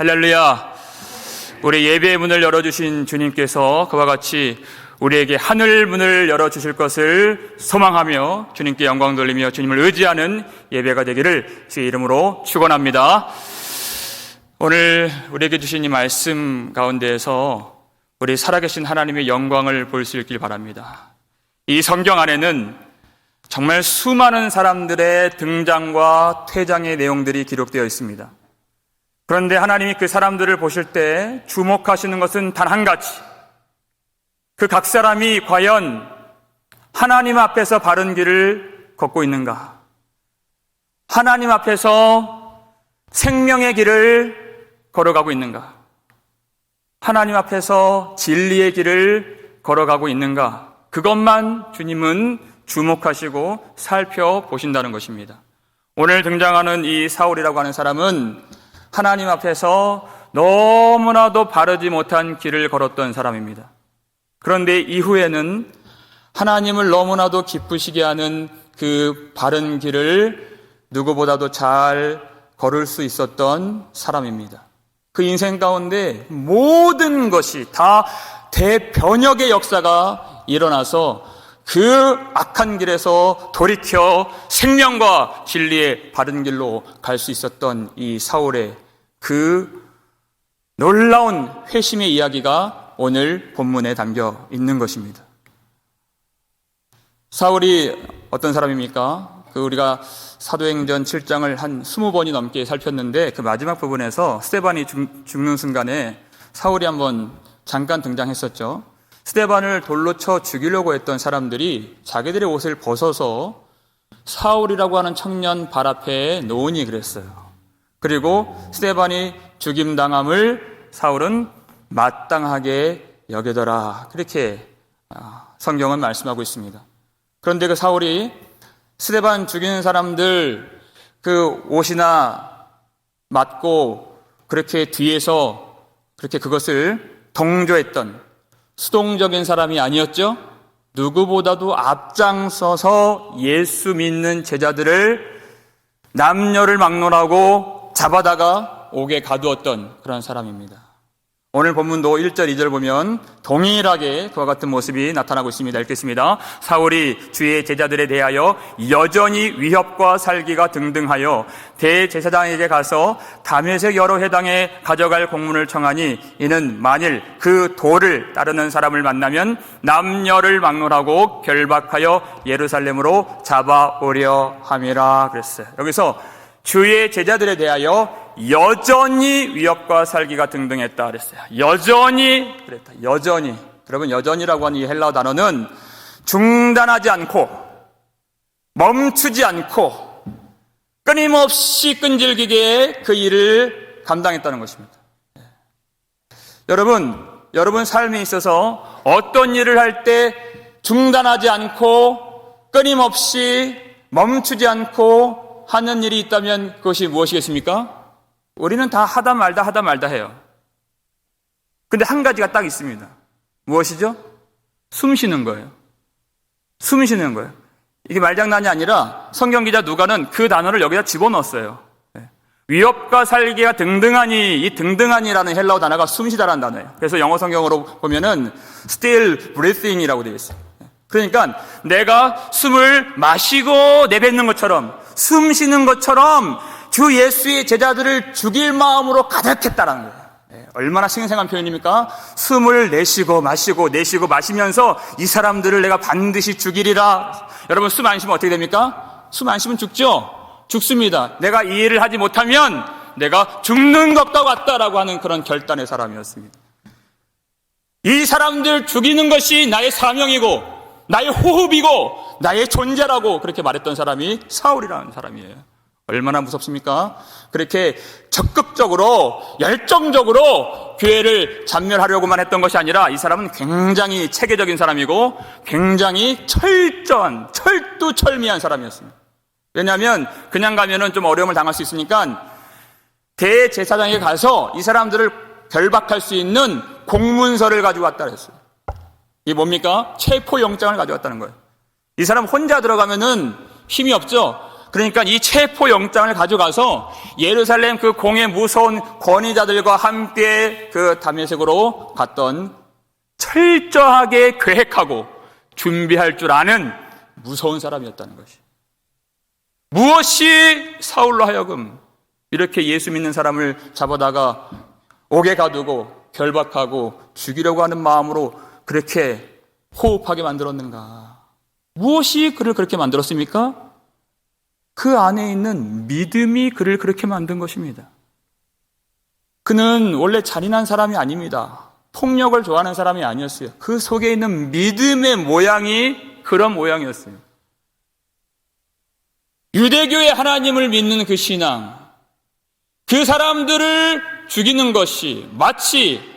할렐루야. 우리 예배의 문을 열어주신 주님께서 그와 같이 우리에게 하늘 문을 열어주실 것을 소망하며 주님께 영광 돌리며 주님을 의지하는 예배가 되기를 주의 이름으로 축원합니다. 오늘 우리에게 주신 이 말씀 가운데에서 우리 살아계신 하나님의 영광을 볼 수 있길 바랍니다. 이 성경 안에는 정말 수많은 사람들의 등장과 퇴장의 내용들이 기록되어 있습니다. 그런데 하나님이 그 사람들을 보실 때 주목하시는 것은 단 한 가지. 그 각 사람이 과연 하나님 앞에서 바른 길을 걷고 있는가? 하나님 앞에서 생명의 길을 걸어가고 있는가? 하나님 앞에서 진리의 길을 걸어가고 있는가? 그것만 주님은 주목하시고 살펴보신다는 것입니다. 오늘 등장하는 이 사울이라고 하는 사람은 하나님 앞에서 너무나도 바르지 못한 길을 걸었던 사람입니다. 그런데 이후에는 하나님을 너무나도 기쁘시게 하는 그 바른 길을 누구보다도 잘 걸을 수 있었던 사람입니다. 그 인생 가운데 모든 것이 다 대변혁의 역사가 일어나서 그 악한 길에서 돌이켜 생명과 진리의 바른 길로 갈 수 있었던 이 사울의 그 놀라운 회심의 이야기가 오늘 본문에 담겨 있는 것입니다. 사울이 어떤 사람입니까? 우리가 사도행전 7장을 한 20번이 넘게 살폈는데 그 마지막 부분에서 스데반이 죽는 순간에 사울이 한번 잠깐 등장했었죠. 스데반을 돌로 쳐 죽이려고 했던 사람들이 자기들의 옷을 벗어서 사울이라고 하는 청년 발 앞에 놓으니 그랬어요. 그리고 스데반이 죽임당함을 사울은 마땅하게 여기더라. 그렇게 성경은 말씀하고 있습니다. 그런데 그 사울이 스데반 죽이는 사람들 그 옷이나 맞고 그렇게 뒤에서 그렇게 그것을 동조했던 수동적인 사람이 아니었죠. 누구보다도 앞장서서 예수 믿는 제자들을 남녀를 막론하고 잡아다가 옥에 가두었던 그런 사람입니다. 오늘 본문도 1절, 2절 보면 동일하게 그와 같은 모습이 나타나고 있습니다. 읽겠습니다. 사울이 주의 제자들에 대하여 여전히 위협과 살기가 등등하여 대제사장에게 가서 다메섹 여러 회당에 가져갈 공문을 청하니 이는 만일 그 도를 따르는 사람을 만나면 남녀를 막론하고 결박하여 예루살렘으로 잡아오려 함이라 그랬어요. 여기서 주의 제자들에 대하여 여전히 위협과 살기가 등등했다 그랬어요. 여전히 그랬다. 여전히. 여러분, 여전히라고 하는 이 헬라어 단어는 중단하지 않고 멈추지 않고 끊임없이 끈질기게 그 일을 감당했다는 것입니다. 여러분 삶에 있어서 어떤 일을 할 때 중단하지 않고 끊임없이 멈추지 않고 하는 일이 있다면 그것이 무엇이겠습니까? 우리는 다 하다 말다 해요. 근데 한 가지가 딱 있습니다. 무엇이죠? 숨 쉬는 거예요. 숨 쉬는 거예요. 이게 말장난이 아니라 성경 기자 누가는 그 단어를 여기다 집어넣었어요. 위협과 살기가 등등하니, 이 등등하니라는 헬라어 단어가 숨쉬다라는 단어예요. 그래서 영어 성경으로 보면은 still breathing이라고 되어 있어요. 그러니까 내가 숨을 마시고 내뱉는 것처럼, 숨 쉬는 것처럼 주 예수의 제자들을 죽일 마음으로 가득했다라는 거예요. 얼마나 생생한 표현입니까? 숨을 내쉬고 마시고 내쉬고 마시면서 이 사람들을 내가 반드시 죽이리라. 여러분, 숨 안 쉬면 어떻게 됩니까? 숨 안 쉬면 죽죠? 죽습니다. 내가 이 일을 하지 못하면 내가 죽는 것과 같다라고 하는 그런 결단의 사람이었습니다. 이 사람들 죽이는 것이 나의 사명이고 나의 호흡이고 나의 존재라고 그렇게 말했던 사람이 사울이라는 사람이에요. 얼마나 무섭습니까? 그렇게 적극적으로 열정적으로 교회를 잔멸하려고만 했던 것이 아니라 이 사람은 굉장히 체계적인 사람이고 굉장히 철두철미한 사람이었습니다. 왜냐하면 그냥 가면은 좀 어려움을 당할 수 있으니까 대제사장에 가서 이 사람들을 결박할 수 있는 공문서를 가지고 왔다 그랬어요. 이게 뭡니까? 체포영장을 가져왔다는 거예요. 이 사람 혼자 들어가면은 힘이 없죠. 그러니까 이 체포영장을 가져가서 예루살렘 그 공의 무서운 권위자들과 함께 그 다메섹으로 갔던, 철저하게 계획하고 준비할 줄 아는 무서운 사람이었다는 것이. 무엇이 사울로 하여금 이렇게 예수 믿는 사람을 잡아다가 옥에 가두고 결박하고 죽이려고 하는 마음으로 그렇게 호흡하게 만들었는가? 무엇이 그를 그렇게 만들었습니까? 그 안에 있는 믿음이 그를 그렇게 만든 것입니다. 그는 원래 잔인한 사람이 아닙니다. 폭력을 좋아하는 사람이 아니었어요. 그 속에 있는 믿음의 모양이 그런 모양이었어요. 유대교의 하나님을 믿는 그 신앙, 그 사람들을 죽이는 것이 마치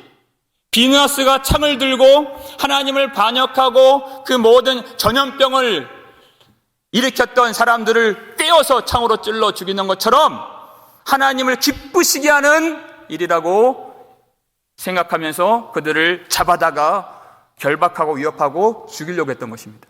비느하스가 창을 들고 하나님을 반역하고 그 모든 전염병을 일으켰던 사람들을 떼어서 창으로 찔러 죽이는 것처럼 하나님을 기쁘시게 하는 일이라고 생각하면서 그들을 잡아다가 결박하고 위협하고 죽이려고 했던 것입니다.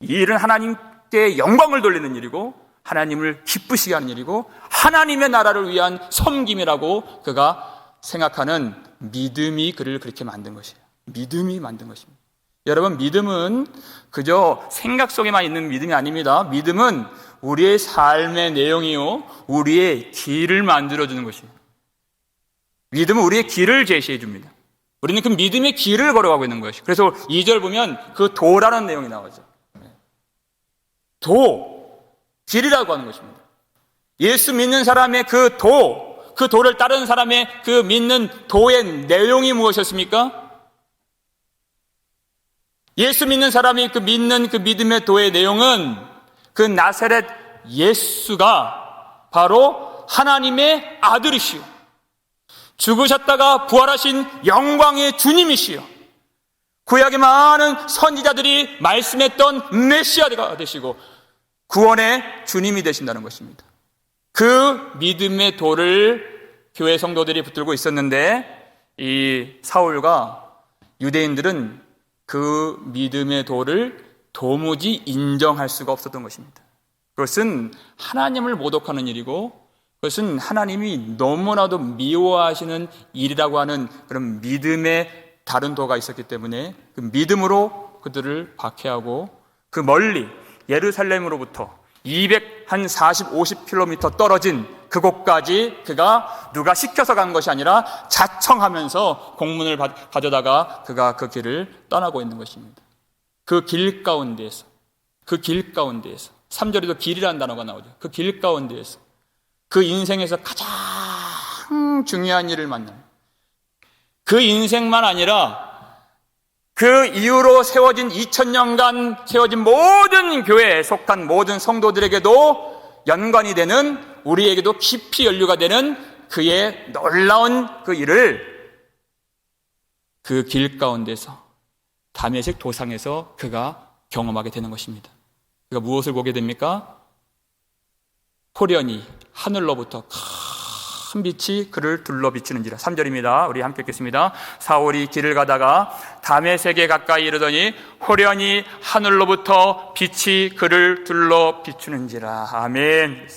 이 일은 하나님께 영광을 돌리는 일이고 하나님을 기쁘시게 하는 일이고 하나님의 나라를 위한 섬김이라고 그가 생각하는 믿음이 그를 그렇게 만든 것이에요. 믿음이 만든 것입니다. 여러분, 믿음은 그저 생각 속에만 있는 믿음이 아닙니다. 믿음은 우리의 삶의 내용이요, 우리의 길을 만들어주는 것이에요. 믿음은 우리의 길을 제시해 줍니다. 우리는 그 믿음의 길을 걸어가고 있는 것이에요. 그래서 2절 보면 그 도라는 내용이 나오죠. 길이라고 하는 것입니다. 예수 믿는 사람의 그 도를 따르는 사람의 그 믿는 도의 내용이 무엇이었습니까? 예수 믿는 사람이 그 믿는 그 믿음의 도의 내용은 그 나사렛 예수가 바로 하나님의 아들이시요, 죽으셨다가 부활하신 영광의 주님이시요, 구약의 많은 선지자들이 말씀했던 메시아가 되시고 구원의 주님이 되신다는 것입니다. 그 믿음의 도를 교회 성도들이 붙들고 있었는데 이 사울과 유대인들은 그 믿음의 도를 도무지 인정할 수가 없었던 것입니다. 그것은 하나님을 모독하는 일이고 그것은 하나님이 너무나도 미워하시는 일이라고 하는 그런 믿음의 다른 도가 있었기 때문에 그 믿음으로 그들을 박해하고 그 멀리 예루살렘으로부터 240, 50km 떨어진 그곳까지 그가 누가 시켜서 간 것이 아니라 자청하면서 공문을 가져다가 그가 그 길을 떠나고 있는 것입니다. 그 길 가운데에서 3절에도 길이라는 단어가 나오죠. 그 길 가운데에서 그 인생에서 가장 중요한 일을 만나는, 그 인생만 아니라 그 이후로 세워진 2000년간 세워진 모든 교회에 속한 모든 성도들에게도 연관이 되는, 우리에게도 깊이 연루가 되는 그의 놀라운 그 일을 그 길 가운데서 다메섹 도상에서 그가 경험하게 되는 것입니다. 그가 무엇을 보게 됩니까? 호련히 하늘로부터 큰 빛이 그를 둘러 비치는지라. 3절입니다. 우리 함께 읽겠습니다. 사울이 길을 가다가 다메섹에 가까이 이르더니 호련히 하늘로부터 빛이 그를 둘러 비추는지라. 아멘.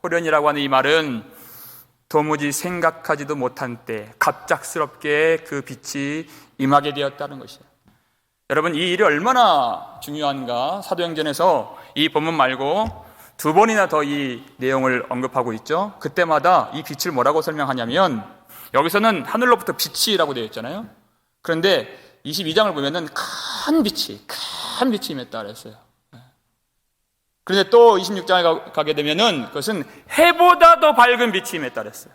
호련이라고 하는 이 말은 도무지 생각하지도 못한 때 갑작스럽게 그 빛이 임하게 되었다는 것이에요. 여러분, 이 일이 얼마나 중요한가? 사도행전에서 이 본문 말고 2번이나 더 이 내용을 언급하고 있죠. 그때마다 이 빛을 뭐라고 설명하냐면, 여기서는 하늘로부터 빛이라고 되어 있잖아요. 그런데 22장을 보면은 큰 빛이 임했다 그랬어요. 그런데 또 26장에 가게 되면은 그것은 해보다 더 밝은 빛이 임했다 그랬어요.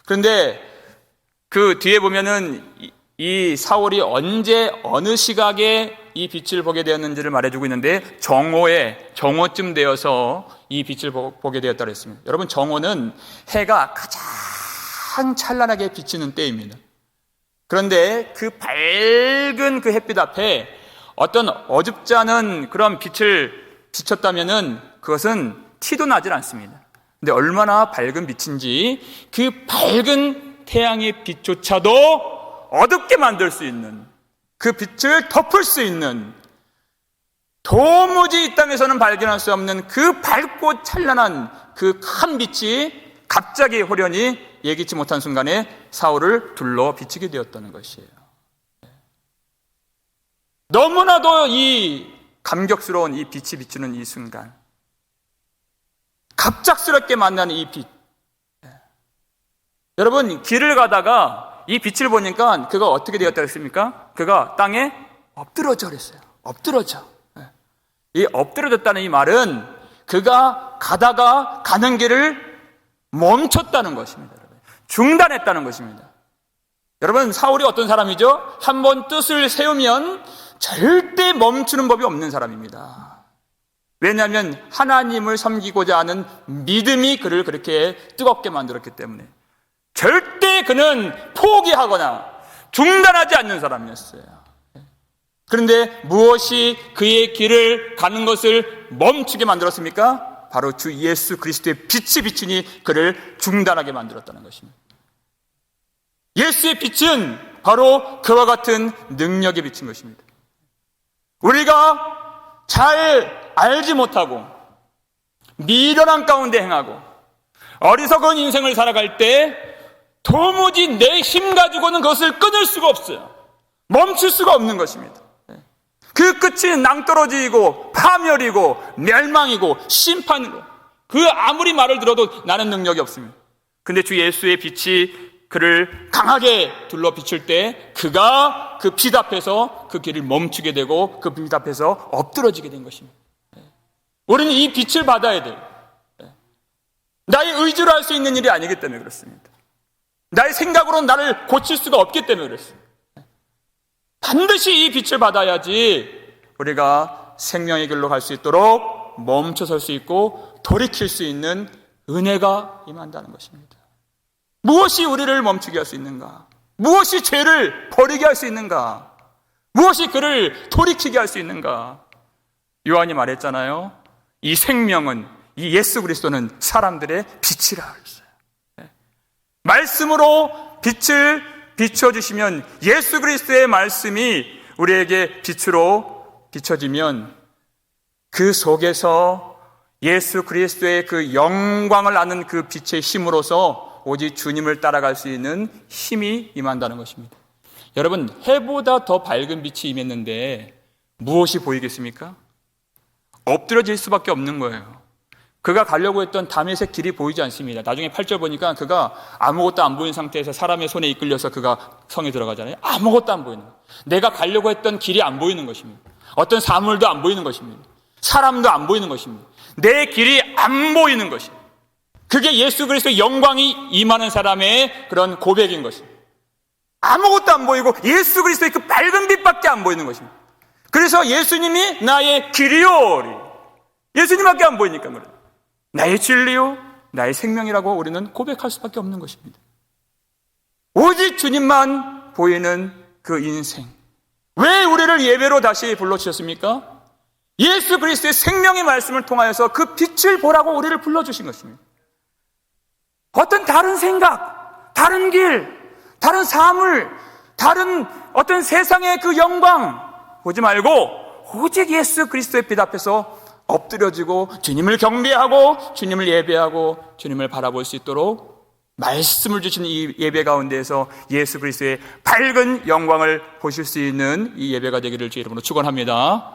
그런데 그 뒤에 보면은 이 사울이 언제 어느 시각에 이 빛을 보게 되었는지를 말해주고 있는데, 정오쯤 되어서 이 빛을 보게 되었다 그랬습니다. 여러분, 정오는 해가 가장 찬란하게 비치는 때입니다. 그런데 그 밝은 그 햇빛 앞에 어떤 어둡지 않은 그런 빛을 비쳤다면은 그것은 티도 나질 않습니다. 근데 얼마나 밝은 빛인지, 그 밝은 태양의 빛조차도 어둡게 만들 수 있는, 그 빛을 덮을 수 있는 도무지 이 땅에서는 발견할 수 없는 그 밝고 찬란한 그 큰 빛이 갑자기 호련히 예기치 못한 순간에 사울을 둘러 비치게 되었다는 것이에요. 너무나도 이 감격스러운 이 빛이 비추는 이 순간, 갑작스럽게 만나는 이 빛. 여러분, 길을 가다가 이 빛을 보니까 그가 어떻게 되었다 그랬습니까? 그가 땅에 엎드러져 그랬어요. 엎드러져. 이 엎드러졌다는 이 말은 그가 가다가 가는 길을 멈췄다는 것입니다. 중단했다는 것입니다. 여러분, 사울이 어떤 사람이죠? 한번 뜻을 세우면 절대 멈추는 법이 없는 사람입니다. 왜냐하면 하나님을 섬기고자 하는 믿음이 그를 그렇게 뜨겁게 만들었기 때문에 절대 그는 포기하거나 중단하지 않는 사람이었어요. 그런데 무엇이 그의 길을 가는 것을 멈추게 만들었습니까? 바로 주 예수 그리스도의 빛이 비추니 그를 중단하게 만들었다는 것입니다. 예수의 빛은 바로 그와 같은 능력에 비친 것입니다. 우리가 잘 알지 못하고 미련한 가운데 행하고 어리석은 인생을 살아갈 때 도무지 내 힘 가지고는 그것을 끊을 수가 없어요. 멈출 수가 없는 것입니다. 그 끝이 낭떠러지이고 파멸이고 멸망이고 심판으로, 그 아무리 말을 들어도 나는 능력이 없습니다. 근데 주 예수의 빛이 그를 강하게 둘러 비출 때 그가 그 빛 앞에서 그 길을 멈추게 되고 그 빛 앞에서 엎드러지게 된 것입니다. 우리는 이 빛을 받아야 돼요. 나의 의지로 할 수 있는 일이 아니기 때문에 그렇습니다. 나의 생각으로는 나를 고칠 수가 없기 때문에 그렇습니다. 반드시 이 빛을 받아야지 우리가 생명의 길로 갈 수 있도록 멈춰설 수 있고 돌이킬 수 있는 은혜가 임한다는 것입니다. 무엇이 우리를 멈추게 할 수 있는가? 무엇이 죄를 버리게 할 수 있는가? 무엇이 그를 돌이키게 할 수 있는가? 요한이 말했잖아요. 이 생명은, 이 예수 그리스도는 사람들의 빛이라 그랬어요. 말씀으로 빛을 비춰주시면, 예수 그리스도의 말씀이 우리에게 빛으로 비춰지면 그 속에서 예수 그리스도의 그 영광을 아는 그 빛의 힘으로서 오직 주님을 따라갈 수 있는 힘이 임한다는 것입니다. 여러분, 해보다 더 밝은 빛이 임했는데 무엇이 보이겠습니까? 엎드러질 수밖에 없는 거예요. 그가 가려고 했던 다메섹 길이 보이지 않습니다. 나중에 8절 보니까 그가 아무것도 안 보이는 상태에서 사람의 손에 이끌려서 그가 성에 들어가잖아요. 아무것도 안 보이는 거예요. 내가 가려고 했던 길이 안 보이는 것입니다. 어떤 사물도 안 보이는 것입니다. 사람도 안 보이는 것입니다. 내 길이 안 보이는 것입니다. 그게 예수 그리스도의 영광이 임하는 사람의 그런 고백인 것입니다. 아무것도 안 보이고 예수 그리스도의 그 밝은 빛밖에 안 보이는 것입니다. 그래서 예수님이 나의 길이요, 예수님밖에 안 보이니까 그래요. 나의 진리요, 나의 생명이라고 우리는 고백할 수밖에 없는 것입니다. 오직 주님만 보이는 그 인생. 왜 우리를 예배로 다시 불러주셨습니까? 예수 그리스도의 생명의 말씀을 통하여서 그 빛을 보라고 우리를 불러주신 것입니다. 어떤 다른 생각, 다른 길, 다른 사물, 다른 어떤 세상의 그 영광 보지 말고 오직 예수 그리스도의 빛 앞에서 엎드려지고 주님을 경배하고 주님을 예배하고 주님을 바라볼 수 있도록 말씀을 주시는 이 예배 가운데에서 예수 그리스도의 밝은 영광을 보실 수 있는 이 예배가 되기를 주의 이름으로 축원합니다.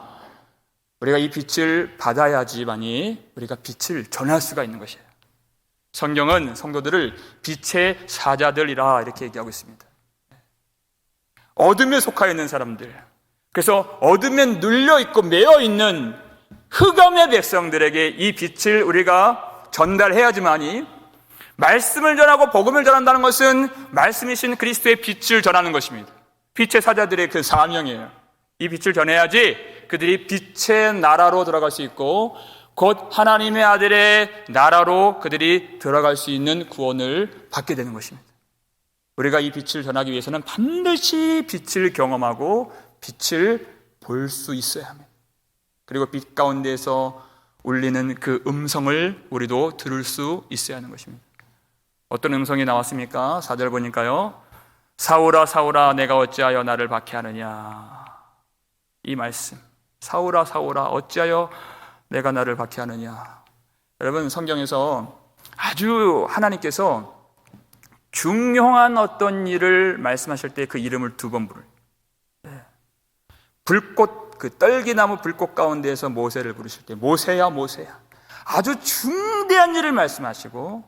우리가 이 빛을 받아야지만이 우리가 빛을 전할 수가 있는 것이에요. 성경은 성도들을 빛의 사자들이라 이렇게 얘기하고 있습니다. 어둠에 속하여 있는 사람들, 그래서 어둠에 눌려있고 매여있는 흑암의 백성들에게 이 빛을 우리가 전달해야지만이, 말씀을 전하고 복음을 전한다는 것은 말씀이신 그리스도의 빛을 전하는 것입니다. 빛의 사자들의 그 사명이에요. 이 빛을 전해야지 그들이 빛의 나라로 들어갈 수 있고 곧 하나님의 아들의 나라로 그들이 들어갈 수 있는 구원을 받게 되는 것입니다. 우리가 이 빛을 전하기 위해서는 반드시 빛을 경험하고 빛을 볼 수 있어야 합니다. 그리고 빛 가운데에서 울리는 그 음성을 우리도 들을 수 있어야 하는 것입니다. 어떤 음성이 나왔습니까? 4절 보니까요, 사울아 사울아 내가 어찌하여 나를 박해하느냐. 이 말씀, 사울아 사울아 어찌하여 내가 나를 박해하느냐. 여러분, 성경에서 아주 하나님께서 중요한 어떤 일을 말씀하실 때 그 이름을 2번 부르요. 불꽃, 그 떨기나무 불꽃 가운데에서 모세를 부르실 때 모세야 모세야, 아주 중대한 일을 말씀하시고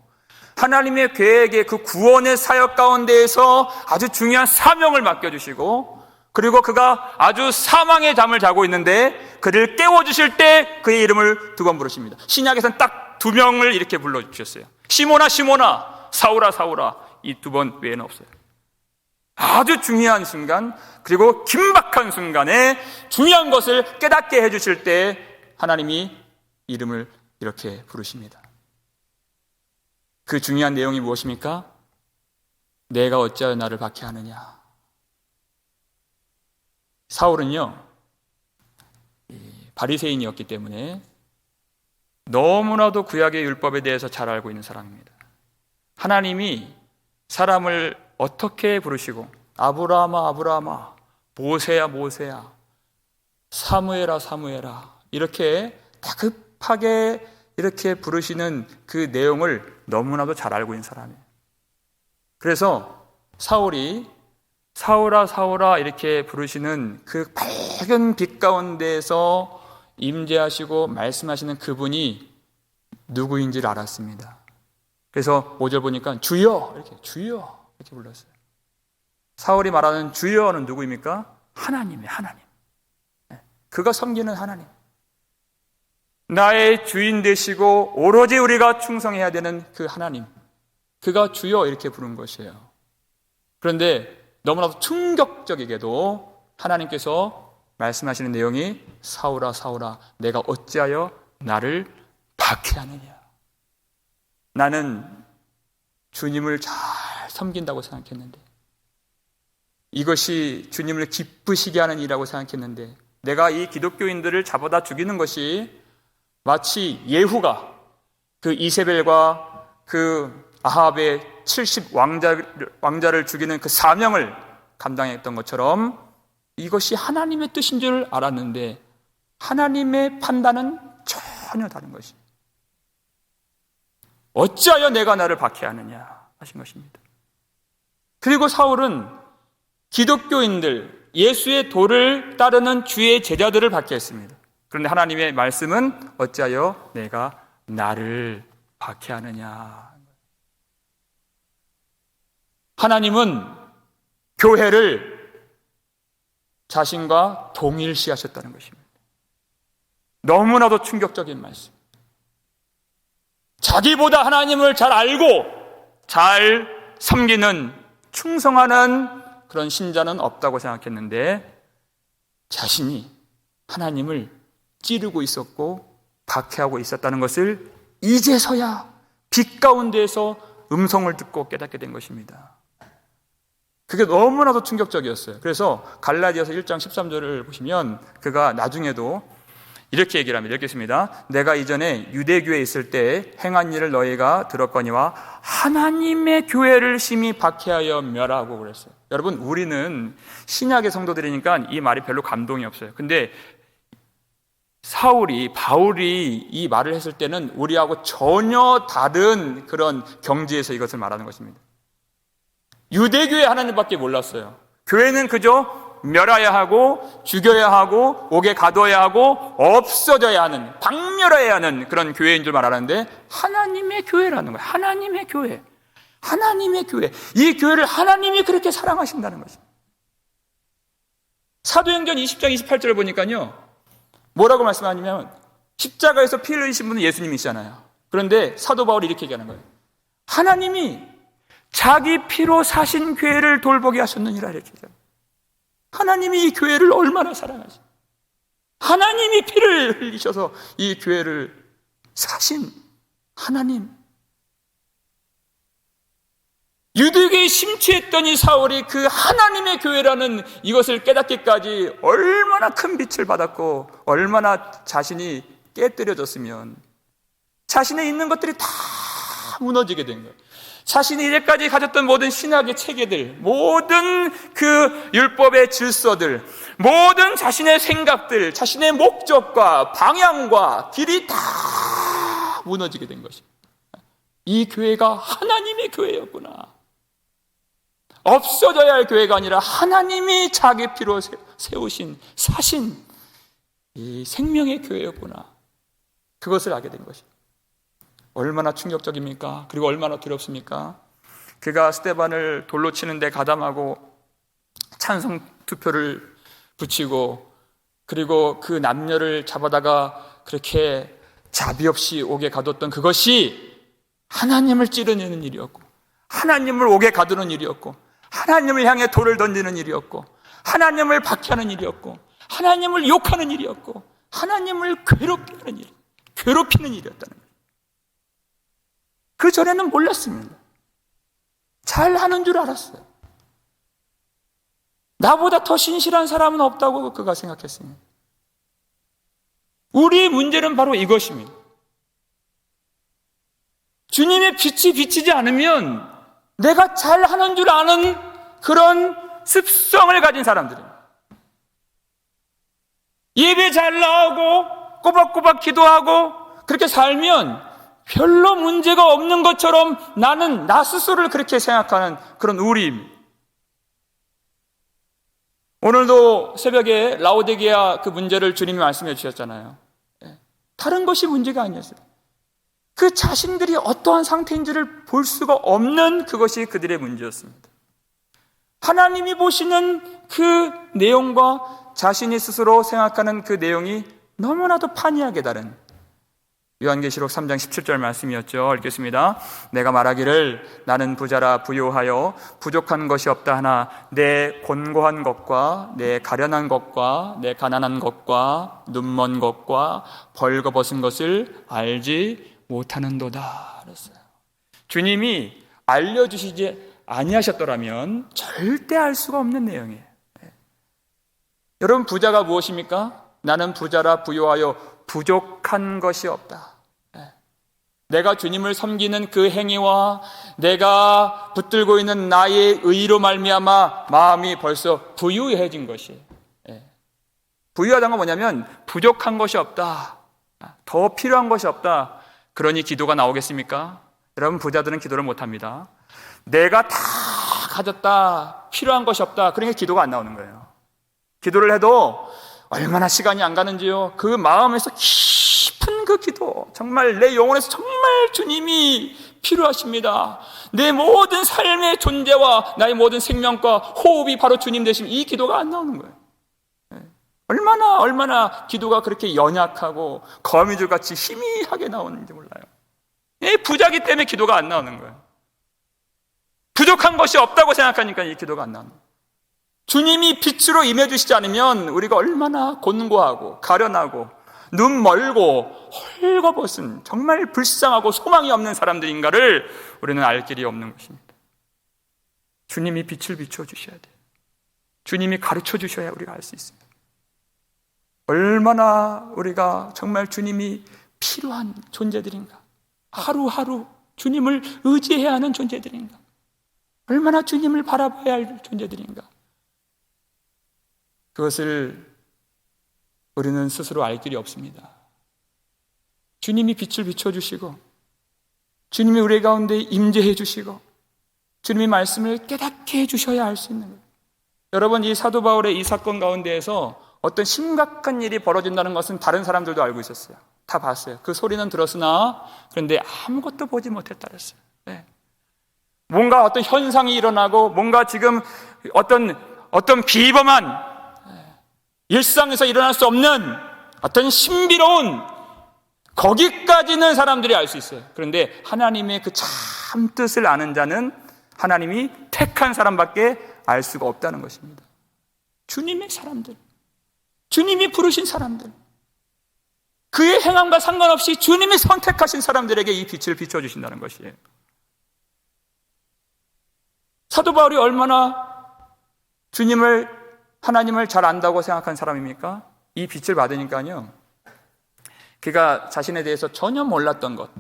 하나님의 계획의 그 구원의 사역 가운데에서 아주 중요한 사명을 맡겨주시고, 그리고 그가 아주 사망의 잠을 자고 있는데 그를 깨워주실 때 그의 이름을 2번 부르십니다. 신약에서는 딱 2명을 이렇게 불러주셨어요. 시몬아 시몬아, 사울아 사울아. 이 2번 외에는 없어요. 아주 중요한 순간, 그리고 긴박한 순간에 중요한 것을 깨닫게 해주실 때 하나님이 이름을 이렇게 부르십니다. 그 중요한 내용이 무엇입니까? 내가 어찌하여 나를 박해하느냐. 사울은요, 바리새인이었기 때문에 너무나도 구약의 율법에 대해서 잘 알고 있는 사람입니다. 하나님이 사람을 어떻게 부르시고, 아브라함아 아브라함아, 모세야 모세야, 사무엘아 사무엘아, 이렇게 다급하게 이렇게 부르시는 그 내용을 너무나도 잘 알고 있는 사람이에요. 그래서 사울이 사울아 사울아 이렇게 부르시는 그 밝은 빛 가운데에서 임재하시고 말씀하시는 그분이 누구인지를 알았습니다. 그래서 5절 보니까 주여 이렇게, 주여 이렇게 불렀어요. 사울이 말하는 주여는 누구입니까? 하나님이에요. 하나님. 그가 섬기는 하나님, 나의 주인 되시고 오로지 우리가 충성해야 되는 그 하나님, 그가 주여 이렇게 부른 것이에요. 그런데 너무나도 충격적이게도 하나님께서 말씀하시는 내용이 사울아 사울아 내가 어찌하여 나를 박해하느냐. 나는 주님을 잘 섬긴다고 생각했는데, 이것이 주님을 기쁘시게 하는 일이라고 생각했는데, 내가 이 기독교인들을 잡아다 죽이는 것이 마치 예후가 그 이세벨과 그 아합의 70 왕자를 죽이는 그 사명을 감당했던 것처럼 이것이 하나님의 뜻인 줄 알았는데 하나님의 판단은 전혀 다른 것입니다. 어찌하여 내가 나를 박해하느냐 하신 것입니다. 그리고 사울은 기독교인들, 예수의 도를 따르는 주의 제자들을 박해했습니다. 그런데 하나님의 말씀은 어찌하여 내가 나를 박해하느냐. 하나님은 교회를 자신과 동일시하셨다는 것입니다. 너무나도 충격적인 말씀. 자기보다 하나님을 잘 알고 잘 섬기는, 충성하는 그런 신자는 없다고 생각했는데 자신이 하나님을 찌르고 있었고 박해하고 있었다는 것을 이제서야 빛 가운데에서 음성을 듣고 깨닫게 된 것입니다. 그게 너무나도 충격적이었어요. 그래서 갈라디아서 1장 13절을 보시면 그가 나중에도 이렇게 얘기를 합니다. 이렇게 했습니다. 내가 이전에 유대교에 있을 때 행한 일을 너희가 들었거니와 하나님의 교회를 심히 박해하여 멸하고 그랬어요. 여러분, 우리는 신약의 성도들이니까 이 말이 별로 감동이 없어요. 근데 바울이 이 말을 했을 때는 우리하고 전혀 다른 그런 경지에서 이것을 말하는 것입니다. 유대교의 하나님밖에 몰랐어요. 교회는 그저 멸해야 하고 죽여야 하고 옥에 가둬야 하고 없어져야 하는, 박멸해야 하는 그런 교회인 줄 말하는데 하나님의 교회라는 거예요. 하나님의 교회. 하나님의 교회. 이 교회를 하나님이 그렇게 사랑하신다는 것입니다. 사도행전 20장 28절을 보니까요, 뭐라고 말씀하냐면 십자가에서 피 흘리신 분은 예수님이시잖아요. 그런데 사도 바울이 이렇게 얘기하는 거예요. 하나님이 자기 피로 사신 교회를 돌보게 하셨느니라 이렇게 얘기합니다. 하나님이 이 교회를 얼마나 사랑하시, 하나님이 피를 흘리셔서 이 교회를 사신 하나님. 유대교에 심취했던 이 사울이 그 하나님의 교회라는 이것을 깨닫기까지 얼마나 큰 빛을 받았고 얼마나 자신이 깨뜨려졌으면 자신의 있는 것들이 다 무너지게 된 거예요. 자신이 이제까지 가졌던 모든 신학의 체계들, 모든 그 율법의 질서들, 모든 자신의 생각들, 자신의 목적과 방향과 길이 다 무너지게 된 것입니다. 이 교회가 하나님의 교회였구나. 없어져야 할 교회가 아니라 하나님이 자기 피로 세우신, 사신 이 생명의 교회였구나. 그것을 알게 된 것입니다. 얼마나 충격적입니까? 그리고 얼마나 두렵습니까? 그가 스데반을 돌로 치는데 가담하고 찬성 투표를 붙이고, 그리고 그 남녀를 잡아다가 그렇게 자비 없이 옥에 가뒀던 그것이 하나님을 찌르내는 일이었고, 하나님을 옥에 가두는 일이었고, 하나님을 향해 돌을 던지는 일이었고, 하나님을 박해하는 일이었고, 하나님을 욕하는 일이었고, 하나님을 괴롭히는 일이었다는 거예요. 그 전에는 몰랐습니다. 잘하는 줄 알았어요. 나보다 더 신실한 사람은 없다고 그가 생각했습니다. 우리의 문제는 바로 이것입니다. 주님의 빛이 비치지 않으면 내가 잘하는 줄 아는 그런 습성을 가진 사람들입니다. 예배 잘 나오고 꼬박꼬박 기도하고 그렇게 살면 별로 문제가 없는 것처럼 나는 나 스스로를 그렇게 생각하는 그런 우리입니다. 오늘도 새벽에 라오디게아 그 문제를 주님이 말씀해 주셨잖아요. 다른 것이 문제가 아니었어요. 그 자신들이 어떠한 상태인지를 볼 수가 없는 그것이 그들의 문제였습니다. 하나님이 보시는 그 내용과 자신이 스스로 생각하는 그 내용이 너무나도 판이하게 다른 요한계시록 3장 17절 말씀이었죠. 읽겠습니다. 내가 말하기를 나는 부자라 부요하여 부족한 것이 없다 하나 내 곤고한 것과 내 가련한 것과 내 가난한 것과 눈먼 것과 벌거벗은 것을 알지 못하는도다 그랬어요. 주님이 알려주시지 아니하셨더라면 절대 알 수가 없는 내용이에요. 여러분, 부자가 무엇입니까? 나는 부자라 부요하여 부족한 것이 없다. 내가 주님을 섬기는 그 행위와 내가 붙들고 있는 나의 의로 말미암아 마음이 벌써 부유해진 것이, 부유하다는 건 뭐냐면 부족한 것이 없다, 더 필요한 것이 없다. 그러니 기도가 나오겠습니까? 여러분, 부자들은 기도를 못합니다. 내가 다 가졌다, 필요한 것이 없다, 그러니까 기도가 안 나오는 거예요. 기도를 해도 얼마나 시간이 안 가는지요. 그 마음에서 깊은 그 기도, 정말 내 영혼에서 정말 주님이 필요하십니다. 내 모든 삶의 존재와 나의 모든 생명과 호흡이 바로 주님 되시면 이 기도가 안 나오는 거예요. 얼마나 기도가 그렇게 연약하고 거미줄같이 희미하게 나오는지 몰라요. 부자기 때문에 기도가 안 나오는 거예요. 부족한 것이 없다고 생각하니까 이 기도가 안 나오는 거예요. 주님이 빛으로 임해주시지 않으면 우리가 얼마나 곤고하고 가련하고 눈 멀고 헐거벗은 정말 불쌍하고 소망이 없는 사람들인가를 우리는 알 길이 없는 것입니다. 주님이 빛을 비춰주셔야 돼요. 주님이 가르쳐주셔야 우리가 알 수 있습니다. 얼마나 우리가 정말 주님이 필요한 존재들인가, 하루하루 주님을 의지해야 하는 존재들인가, 얼마나 주님을 바라봐야 할 존재들인가, 그것을 우리는 스스로 알 길이 없습니다. 주님이 빛을 비춰주시고 주님이 우리 가운데 임재해 주시고 주님의 말씀을 깨닫게 해주셔야 알 수 있는 거예요. 여러분, 이 사도 바울의 이 사건 가운데에서 어떤 심각한 일이 벌어진다는 것은 다른 사람들도 알고 있었어요. 다 봤어요. 그 소리는 들었으나 그런데 아무것도 보지 못했다 그랬어요. 뭔가 어떤 현상이 일어나고 뭔가 지금 어떤 비범한 일상에서 일어날 수 없는 어떤 신비로운, 거기까지는 사람들이 알 수 있어요. 그런데 하나님의 그 참 뜻을 아는 자는 하나님이 택한 사람밖에 알 수가 없다는 것입니다. 주님의 사람들, 주님이 부르신 사람들, 그의 행함과 상관없이 주님이 선택하신 사람들에게 이 빛을 비춰주신다는 것이에요. 사도 바울이 얼마나 하나님을 잘 안다고 생각한 사람입니까? 이 빛을 받으니까요, 그가 자신에 대해서 전혀 몰랐던 것,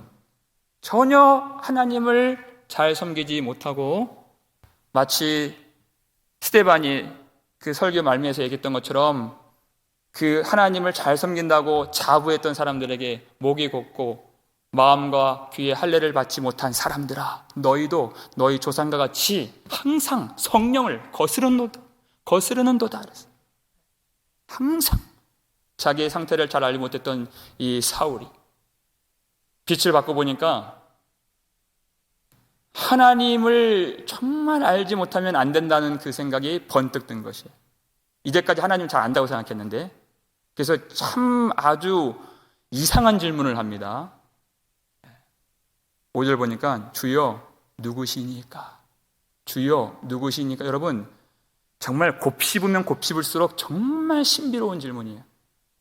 전혀 하나님을 잘 섬기지 못하고 마치 스데반이 그 설교 말미에서 얘기했던 것처럼 그 하나님을 잘 섬긴다고 자부했던 사람들에게 목이 곧고 마음과 귀에 할례를 받지 못한 사람들아, 너희도 너희 조상과 같이 항상 성령을 거스르는도다. 항상 자기의 상태를 잘 알지 못했던 이 사울이 빛을 받고 보니까 하나님을 정말 알지 못하면 안 된다는 그 생각이 번뜩 든 것이에요. 이제까지 하나님 잘 안다고 생각했는데, 그래서 참 아주 이상한 질문을 합니다. 5절 보니까 주여 누구시니까? 주여 누구시니까? 여러분, 정말 곱씹으면 곱씹을수록 정말 신비로운 질문이에요.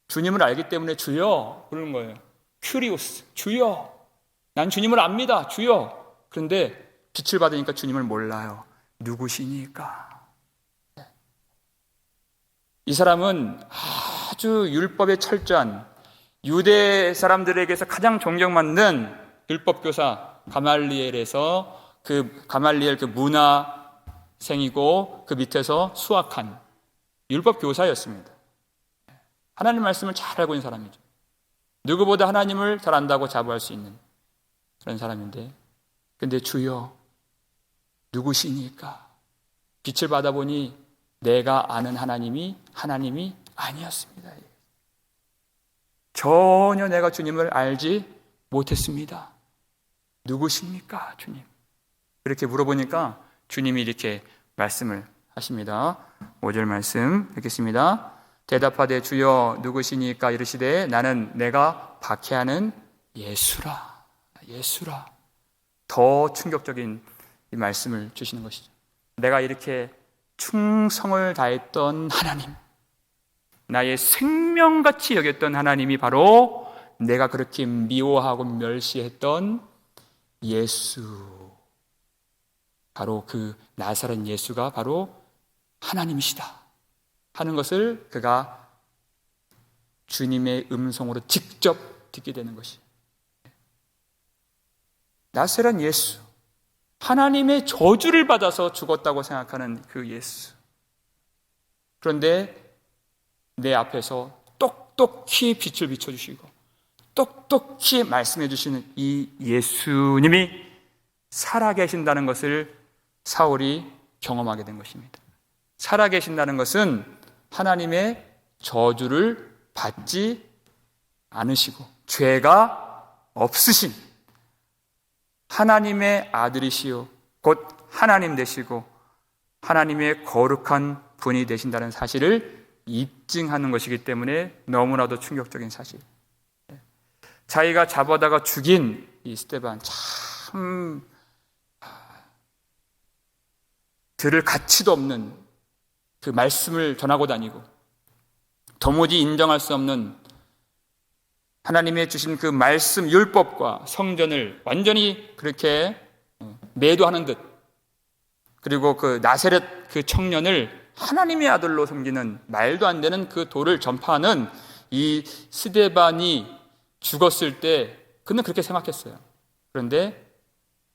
주님을 알기 때문에 주여 그러는 거예요. 큐리오스, 주여. 난 주님을 압니다, 주여. 그런데 빛을 받으니까 주님을 몰라요. 누구시니까? 이 사람은 아주 율법에 철저한 유대 사람들에게서 가장 존경받는 율법교사 가말리엘에서 가말리엘 문화생이고 그 밑에서 수학한 율법교사였습니다. 하나님 말씀을 잘 알고 있는 사람이죠. 누구보다 하나님을 잘 안다고 자부할 수 있는 그런 사람인데, 근데 주여 누구시니까? 빛을 받아보니 내가 아는 하나님이 아니었습니다. 전혀 내가 주님을 알지 못했습니다. 누구십니까, 주님? 이렇게 물어보니까 주님이 이렇게 말씀을 하십니다. 5절 말씀 읽겠습니다. 대답하되 주여 누구시니까? 이르시되 나는 내가 박해하는 예수라. 더 충격적인 이 말씀을 주시는 것이죠. 내가 이렇게 충성을 다했던 하나님, 나의 생명같이 여겼던 하나님이 바로 내가 그렇게 미워하고 멸시했던 예수, 바로 그 나사렛 예수가 바로 하나님이시다 하는 것을 그가 주님의 음성으로 직접 듣게 되는 것이, 나사렛 예수, 하나님의 저주를 받아서 죽었다고 생각하는 그 예수. 그런데 내 앞에서 똑똑히 빛을 비춰주시고 똑똑히 말씀해 주시는 이 예수님이 살아계신다는 것을 사울이 경험하게 된 것입니다. 살아계신다는 것은 하나님의 저주를 받지 않으시고 죄가 없으신 하나님의 아들이시요 곧 하나님 되시고 하나님의 거룩한 분이 되신다는 사실을 입증하는 것이기 때문에 너무나도 충격적인 사실. 자기가 잡아다가 죽인 이 스데반, 참 들을 가치도 없는 그 말씀을 전하고 다니고 도무지 인정할 수 없는 하나님의 주신 그 말씀 율법과 성전을 완전히 그렇게 매도하는 듯, 그리고 그 나세렛 그 청년을 하나님의 아들로 섬기는 말도 안 되는 그 도를 전파하는 이 스데반이 죽었을 때 그는 그렇게 생각했어요. 그런데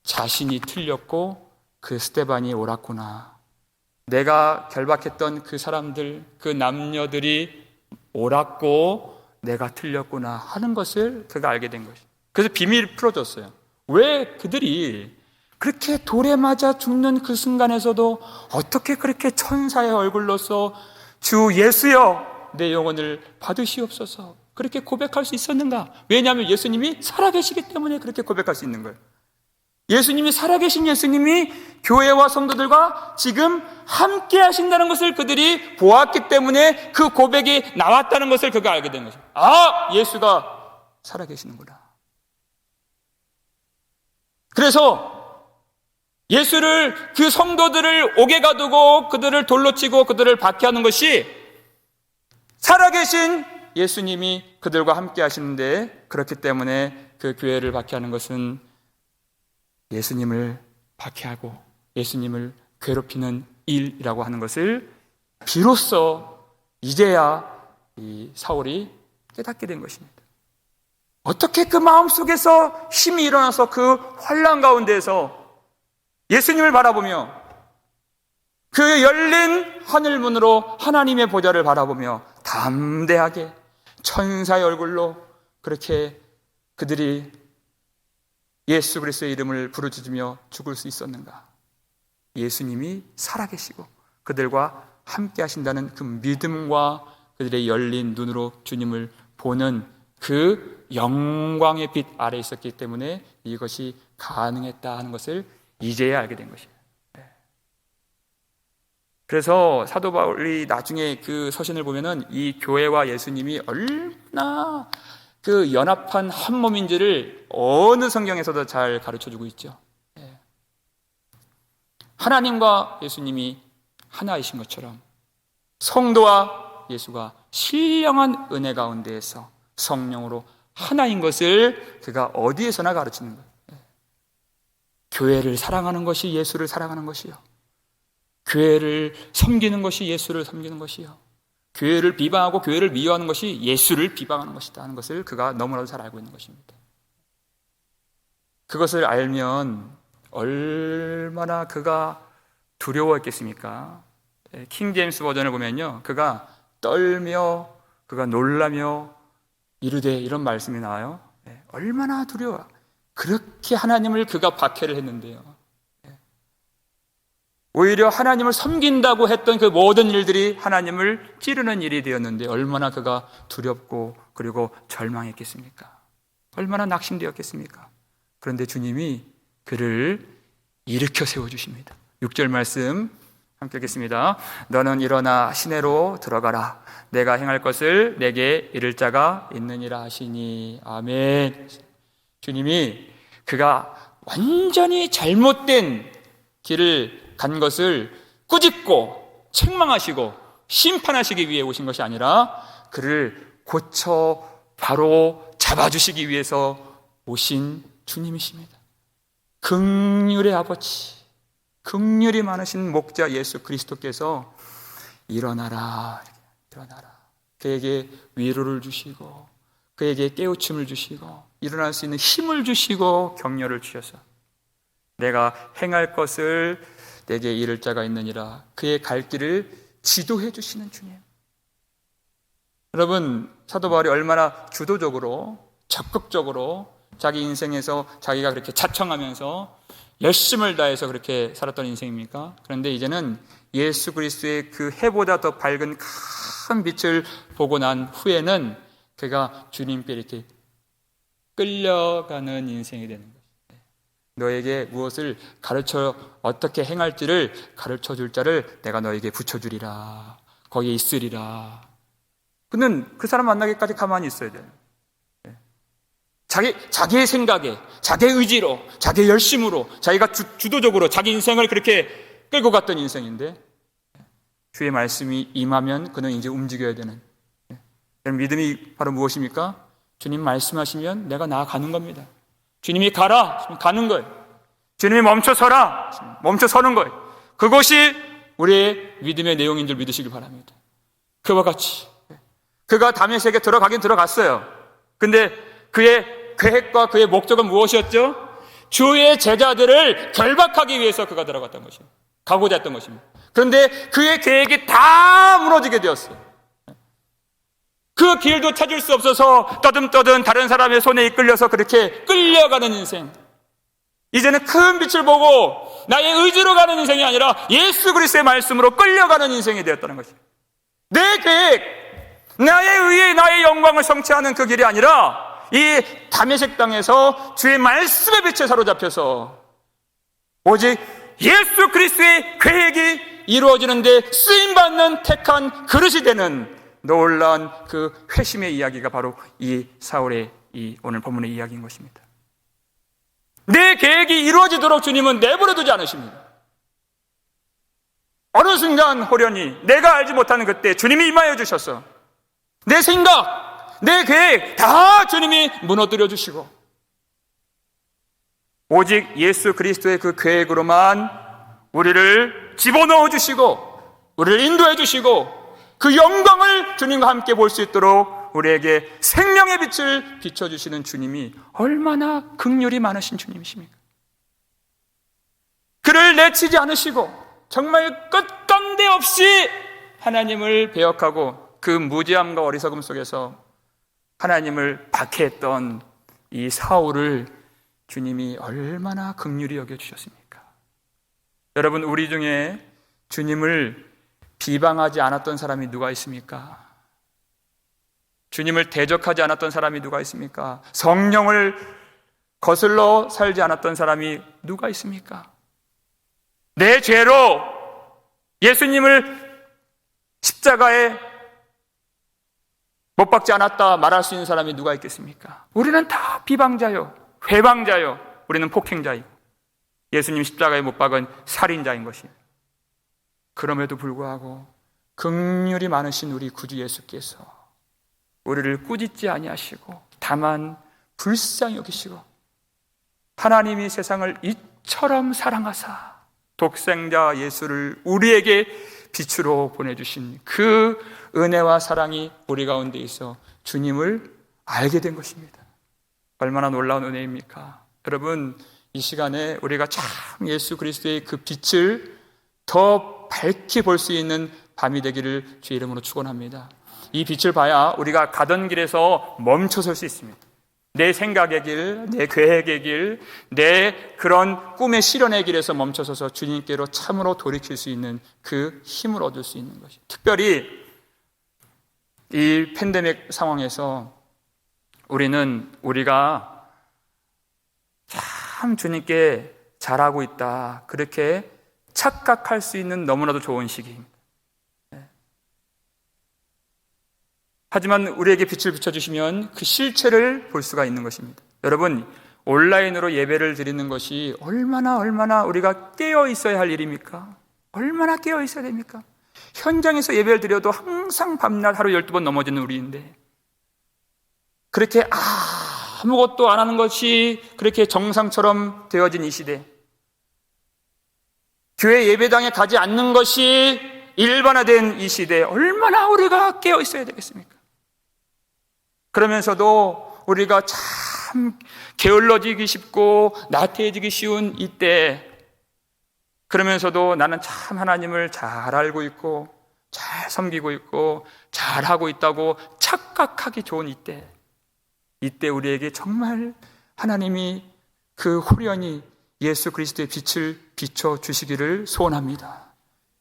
자신이 틀렸고 그 스데반이 옳았구나, 내가 결박했던 그 사람들, 그 남녀들이 옳았고 내가 틀렸구나 하는 것을 그가 알게 된 것이죠. 그래서 비밀을 풀어줬어요. 왜 그들이 그렇게 돌에 맞아 죽는 그 순간에서도 어떻게 그렇게 천사의 얼굴로서 주 예수여 내 영혼을 받으시옵소서 그렇게 고백할 수 있었는가? 왜냐하면 예수님이 살아계시기 때문에 그렇게 고백할 수 있는 거예요. 예수님이 살아계신 예수님이 교회와 성도들과 지금 함께 하신다는 것을 그들이 보았기 때문에 그 고백이 나왔다는 것을 그가 알게 된 거죠. 아, 예수가 살아계시는구나. 그래서 예수를, 그 성도들을 옥에 가두고 그들을 돌로 치고 그들을 박해하는 것이 살아계신 예수님이 그들과 함께 하시는데, 그렇기 때문에 그 교회를 박해하는 것은 예수님을 박해하고 예수님을 괴롭히는 일이라고 하는 것을 비로소 이제야 이 사울이 깨닫게 된 것입니다. 어떻게 그 마음속에서 힘이 일어나서 그 환난 가운데에서 예수님을 바라보며 그 열린 하늘문으로 하나님의 보좌를 바라보며 담대하게 천사의 얼굴로 그렇게 그들이 예수 그리스도의 이름을 부르짖으며 죽을 수 있었는가? 예수님이 살아계시고 그들과 함께 하신다는 그 믿음과 그들의 열린 눈으로 주님을 보는 그 영광의 빛 아래 있었기 때문에 이것이 가능했다 하는 것을 이제야 알게 된 것이에요. 그래서 사도 바울이 나중에 그 서신을 보면은 이 교회와 예수님이 얼마나 그 연합한 한 몸인지를 어느 성경에서도 잘 가르쳐주고 있죠. 하나님과 예수님이 하나이신 것처럼 성도와 예수가 신령한 은혜 가운데에서 성령으로 하나인 것을 그가 어디에서나 가르치는 거예요. 교회를 사랑하는 것이 예수를 사랑하는 것이요, 교회를 섬기는 것이 예수를 섬기는 것이요, 교회를 비방하고 교회를 미워하는 것이 예수를 비방하는 것이다 하는 것을 그가 너무나도 잘 알고 있는 것입니다. 그것을 알면 얼마나 그가 두려워했겠습니까? 킹 제임스 버전을 보면요, 그가 떨며 그가 놀라며 이르되 이런 말씀이 나와요. 얼마나 두려워. 그렇게 하나님을 그가 박해를 했는데요, 오히려 하나님을 섬긴다고 했던 그 모든 일들이 하나님을 찌르는 일이 되었는데 얼마나 그가 두렵고 그리고 절망했겠습니까? 얼마나 낙심되었겠습니까? 그런데 주님이 그를 일으켜 세워주십니다. 6절 말씀 함께 읽겠습니다. 너는 일어나 시내로 들어가라. 내가 행할 것을 내게 이를 자가 있느니라 하시니. 아멘. 주님이 그가 완전히 잘못된 길을 간 것을 꾸짖고 책망하시고 심판하시기 위해 오신 것이 아니라 그를 고쳐 바로 잡아주시기 위해서 오신 주님이십니다. 긍휼의 아버지, 긍휼이 많으신 목자 예수 그리스도께서 일어나라, 일어나라, 그에게 위로를 주시고 그에게 깨우침을 주시고 일어날 수 있는 힘을 주시고 격려를 주셔서 내가 행할 것을 내게 이를 자가 있느니라, 그의 갈 길을 지도해 주시는 주님. 여러분, 사도 바울이 얼마나 주도적으로 적극적으로 자기 인생에서 자기가 그렇게 자청하면서 열심을 다해서 그렇게 살았던 인생입니까? 그런데 이제는 예수 그리스도의 그 해보다 더 밝은 큰 빛을 보고 난 후에는 그가 주님께 이렇게 끌려가는 인생이 되는 거예요. 너에게 무엇을 가르쳐 어떻게 행할지를 가르쳐 줄 자를 내가 너에게 붙여주리라, 거기에 있으리라. 그는 그 사람 만나기까지 가만히 있어야 돼요. 자기의 생각에, 자기의 의지로, 자기의 열심으로, 자기가 주도적으로 자기 인생을 그렇게 끌고 갔던 인생인데 주의 말씀이 임하면 그는 이제 움직여야 되는. 믿음이 바로 무엇입니까? 주님 말씀하시면 내가 나아가는 겁니다. 주님이 가라, 가는 거예요. 주님이 멈춰서라, 멈춰서는 거예요. 그것이 우리의 믿음의 내용인 줄 믿으시길 바랍니다. 그와 같이 그가 다메섹에 들어가긴 들어갔어요. 근데 그의 계획과 그의 목적은 무엇이었죠? 주의 제자들을 결박하기 위해서 그가 들어갔던 것입니다. 가고자 했던 것입니다. 그런데 그의 계획이 다 무너지게 되었어요. 그 길도 찾을 수 없어서 떠듬떠듬 다른 사람의 손에 이끌려서 그렇게 끌려가는 인생. 이제는 큰 빛을 보고 나의 의지로 가는 인생이 아니라 예수 그리스도의 말씀으로 끌려가는 인생이 되었다는 것입니다. 내 계획, 나의 의의, 나의 영광을 성취하는 그 길이 아니라 이 다메섹 땅에서 주의 말씀의 빛에 사로잡혀서 오직 예수 그리스도의 계획이 이루어지는데 쓰임받는 택한 그릇이 되는 놀라운 그 회심의 이야기가 바로 이 사울의 이 오늘 본문의 이야기인 것입니다. 내 계획이 이루어지도록 주님은 내버려 두지 않으십니다. 어느 순간 호련히 내가 알지 못하는 그때 주님이 임하여 주셔서 내 생각, 내 계획 다 주님이 무너뜨려 주시고 오직 예수 그리스도의 그 계획으로만 우리를 집어넣어 주시고 우리를 인도해 주시고 그 영광을 주님과 함께 볼 수 있도록 우리에게 생명의 빛을 비춰주시는 주님이 얼마나 긍휼이 많으신 주님이십니까? 그를 내치지 않으시고 정말 끝간데 없이 하나님을 배역하고 그 무지함과 어리석음 속에서 하나님을 박해했던 이 사울을 주님이 얼마나 긍휼히 여겨주셨습니까? 여러분, 우리 중에 주님을 비방하지 않았던 사람이 누가 있습니까? 주님을 대적하지 않았던 사람이 누가 있습니까? 성령을 거슬러 살지 않았던 사람이 누가 있습니까? 내 죄로 예수님을 십자가에 못 박지 않았다 말할 수 있는 사람이 누가 있겠습니까? 우리는 다 비방자요, 회방자요, 우리는 폭행자이고 예수님 십자가에 못 박은 살인자인 것입니다. 그럼에도 불구하고 긍휼이 많으신 우리 구주 예수께서 우리를 꾸짖지 아니하시고 다만 불쌍히 여기시고 하나님이 세상을 이처럼 사랑하사 독생자 예수를 우리에게 빛으로 보내주신 그 은혜와 사랑이 우리 가운데 있어 주님을 알게 된 것입니다. 얼마나 놀라운 은혜입니까? 여러분, 이 시간에 우리가 참 예수 그리스도의 그 빛을 더 밝게 볼 수 있는 밤이 되기를 주의 이름으로 축원합니다. 이 빛을 봐야 우리가 가던 길에서 멈춰설 수 있습니다. 내 생각의 길, 내 계획의 길, 내 그런 꿈의 실현의 길에서 멈춰서서 주님께로 참으로 돌이킬 수 있는 그 힘을 얻을 수 있는 것이. 특별히 이 팬데믹 상황에서 우리가 참 주님께 잘하고 있다, 그렇게 착각할 수 있는 너무나도 좋은 시기입니다. 하지만 우리에게 빛을 비춰주시면 그 실체를 볼 수가 있는 것입니다. 여러분, 온라인으로 예배를 드리는 것이 얼마나 우리가 깨어 있어야 할 일입니까? 얼마나 깨어 있어야 됩니까? 현장에서 예배를 드려도 항상 밤낮 하루 12번 넘어지는 우리인데 그렇게 아무것도 안 하는 것이 그렇게 정상처럼 되어진 이 시대, 교회 예배당에 가지 않는 것이 일반화된 이 시대에 얼마나 우리가 깨어 있어야 되겠습니까? 그러면서도 우리가 참 게을러지기 쉽고 나태해지기 쉬운 이때, 그러면서도 나는 참 하나님을 잘 알고 있고 잘 섬기고 있고 잘하고 있다고 착각하기 좋은 이때 우리에게 정말 하나님이 그 호련히 예수 그리스도의 빛을 비춰주시기를 소원합니다.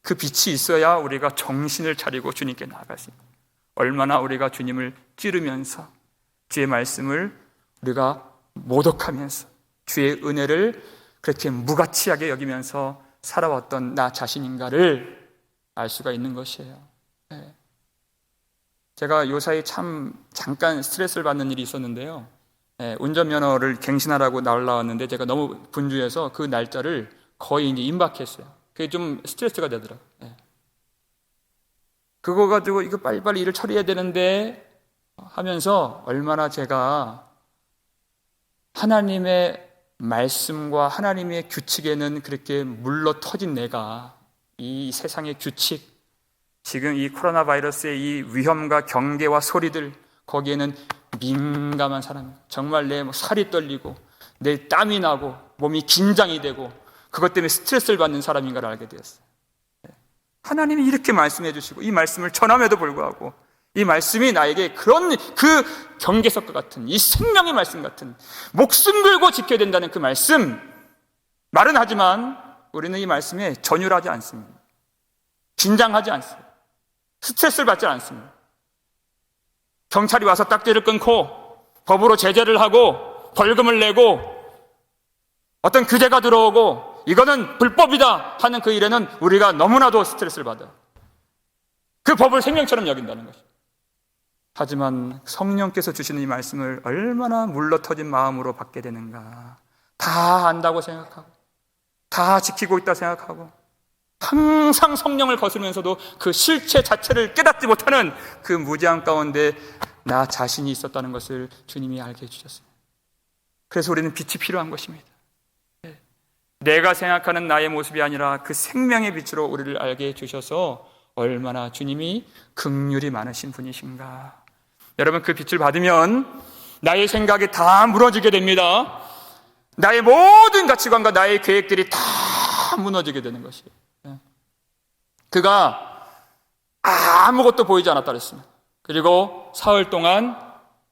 그 빛이 있어야 우리가 정신을 차리고 주님께 나아갈 수 있습니다. 얼마나 우리가 주님을 찌르면서 주의 말씀을 우리가 모독하면서 주의 은혜를 그렇게 무가치하게 여기면서 살아왔던 나 자신인가를 알 수가 있는 것이에요. 네. 제가 요사이 참 잠깐 스트레스를 받는 일이 있었는데요. 운전면허를 갱신하라고 나왔는데 제가 너무 분주해서 그 날짜를 거의 이제 임박했어요. 그게 좀 스트레스가 되더라고요. 그거 가지고 이거 빨리빨리 일을 처리해야 되는데 하면서 얼마나 제가 하나님의 말씀과 하나님의 규칙에는 그렇게 물러 터진 내가 이 세상의 규칙, 지금 이 코로나 바이러스의 이 위험과 경계와 소리들, 거기에는 민감한 사람이에요. 정말 내 살이 떨리고 내 땀이 나고 몸이 긴장이 되고 그것 때문에 스트레스를 받는 사람인가를 알게 되었어요. 하나님이 이렇게 말씀해 주시고 이 말씀을 전함에도 불구하고 이 말씀이 나에게 그런 그 경계석과 같은 이 생명의 말씀 같은 목숨 걸고 지켜야 된다는 그 말씀, 말은 하지만 우리는 이 말씀에 전율하지 않습니다. 긴장하지 않습니다. 스트레스를 받지 않습니다. 경찰이 와서 딱지를 끊고 법으로 제재를 하고 벌금을 내고 어떤 규제가 들어오고 이거는 불법이다 하는 그 일에는 우리가 너무나도 스트레스를 받아요. 그 법을 생명처럼 여긴다는 것입니다. 하지만 성령께서 주시는 이 말씀을 얼마나 물러터진 마음으로 받게 되는가. 다 안다고 생각하고 다 지키고 있다 생각하고 항상 성령을 거스르면서도 그 실체 자체를 깨닫지 못하는 그 무지함 가운데 나 자신이 있었다는 것을 주님이 알게 해주셨습니다. 그래서 우리는 빛이 필요한 것입니다. 내가 생각하는 나의 모습이 아니라 그 생명의 빛으로 우리를 알게 해주셔서 얼마나 주님이 긍휼이 많으신 분이신가. 여러분, 그 빛을 받으면 나의 생각이 다 무너지게 됩니다. 나의 모든 가치관과 나의 계획들이 다 무너지게 되는 것이에요. 그가 아무것도 보이지 않았다 그랬습니다. 그리고 사흘 동안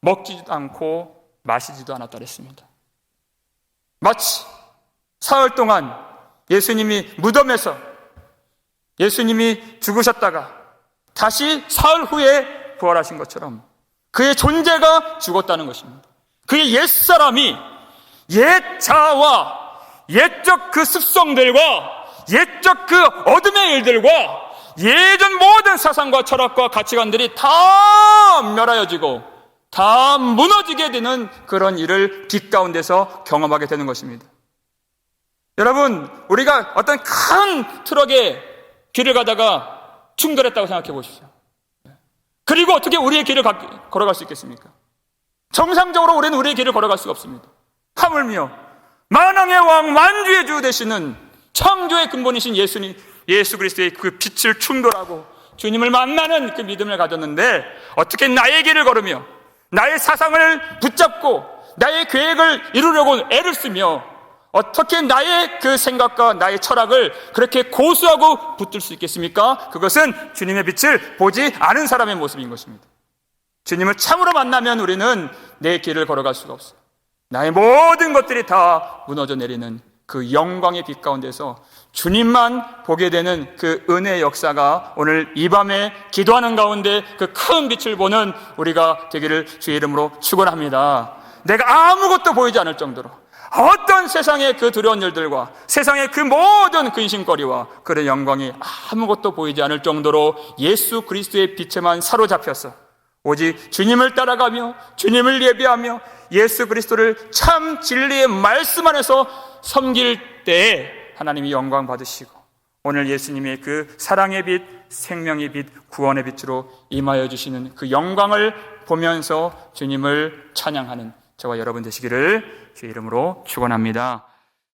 먹지도 않고 마시지도 않았다 그랬습니다. 마치 사흘 동안 예수님이 무덤에서 예수님이 죽으셨다가 다시 사흘 후에 부활하신 것처럼 그의 존재가 죽었다는 것입니다. 그의 옛사람이 옛 자아와 옛적 그 습성들과 옛적 그 어둠의 일들과 예전 모든 사상과 철학과 가치관들이 다 멸하여지고 다 무너지게 되는 그런 일을 빛 가운데서 경험하게 되는 것입니다. 여러분, 우리가 어떤 큰 트럭에 길을 가다가 충돌했다고 생각해 보십시오. 그리고 어떻게 우리의 길을 걸어갈 수 있겠습니까? 정상적으로 우리는 우리의 길을 걸어갈 수가 없습니다. 하물며 만왕의 왕 만주의 주 되시는 창조의 근본이신 예수 그리스도의 그 빛을 충돌하고 주님을 만나는 그 믿음을 가졌는데 어떻게 나의 길을 걸으며 나의 사상을 붙잡고 나의 계획을 이루려고 애를 쓰며 어떻게 나의 그 생각과 나의 철학을 그렇게 고수하고 붙들 수 있겠습니까? 그것은 주님의 빛을 보지 않은 사람의 모습인 것입니다. 주님을 참으로 만나면 우리는 내 길을 걸어갈 수가 없어요. 나의 모든 것들이 다 무너져 내리는 그 영광의 빛 가운데서 주님만 보게 되는 그 은혜의 역사가 오늘 이 밤에 기도하는 가운데 그 큰 빛을 보는 우리가 되기를 주의 이름으로 축원합니다. 내가 아무것도 보이지 않을 정도로 어떤 세상의 그 두려운 일들과 세상의 그 모든 근심거리와 그런 영광이 아무것도 보이지 않을 정도로 예수 그리스도의 빛에만 사로잡혀서 오직 주님을 따라가며 주님을 예배하며 예수 그리스도를 참 진리의 말씀 안에서 섬길 때에 하나님이 영광 받으시고 오늘 예수님의 그 사랑의 빛, 생명의 빛, 구원의 빛으로 임하여 주시는 그 영광을 보면서 주님을 찬양하는 저와 여러분 되시기를 주의 이름으로 축원합니다.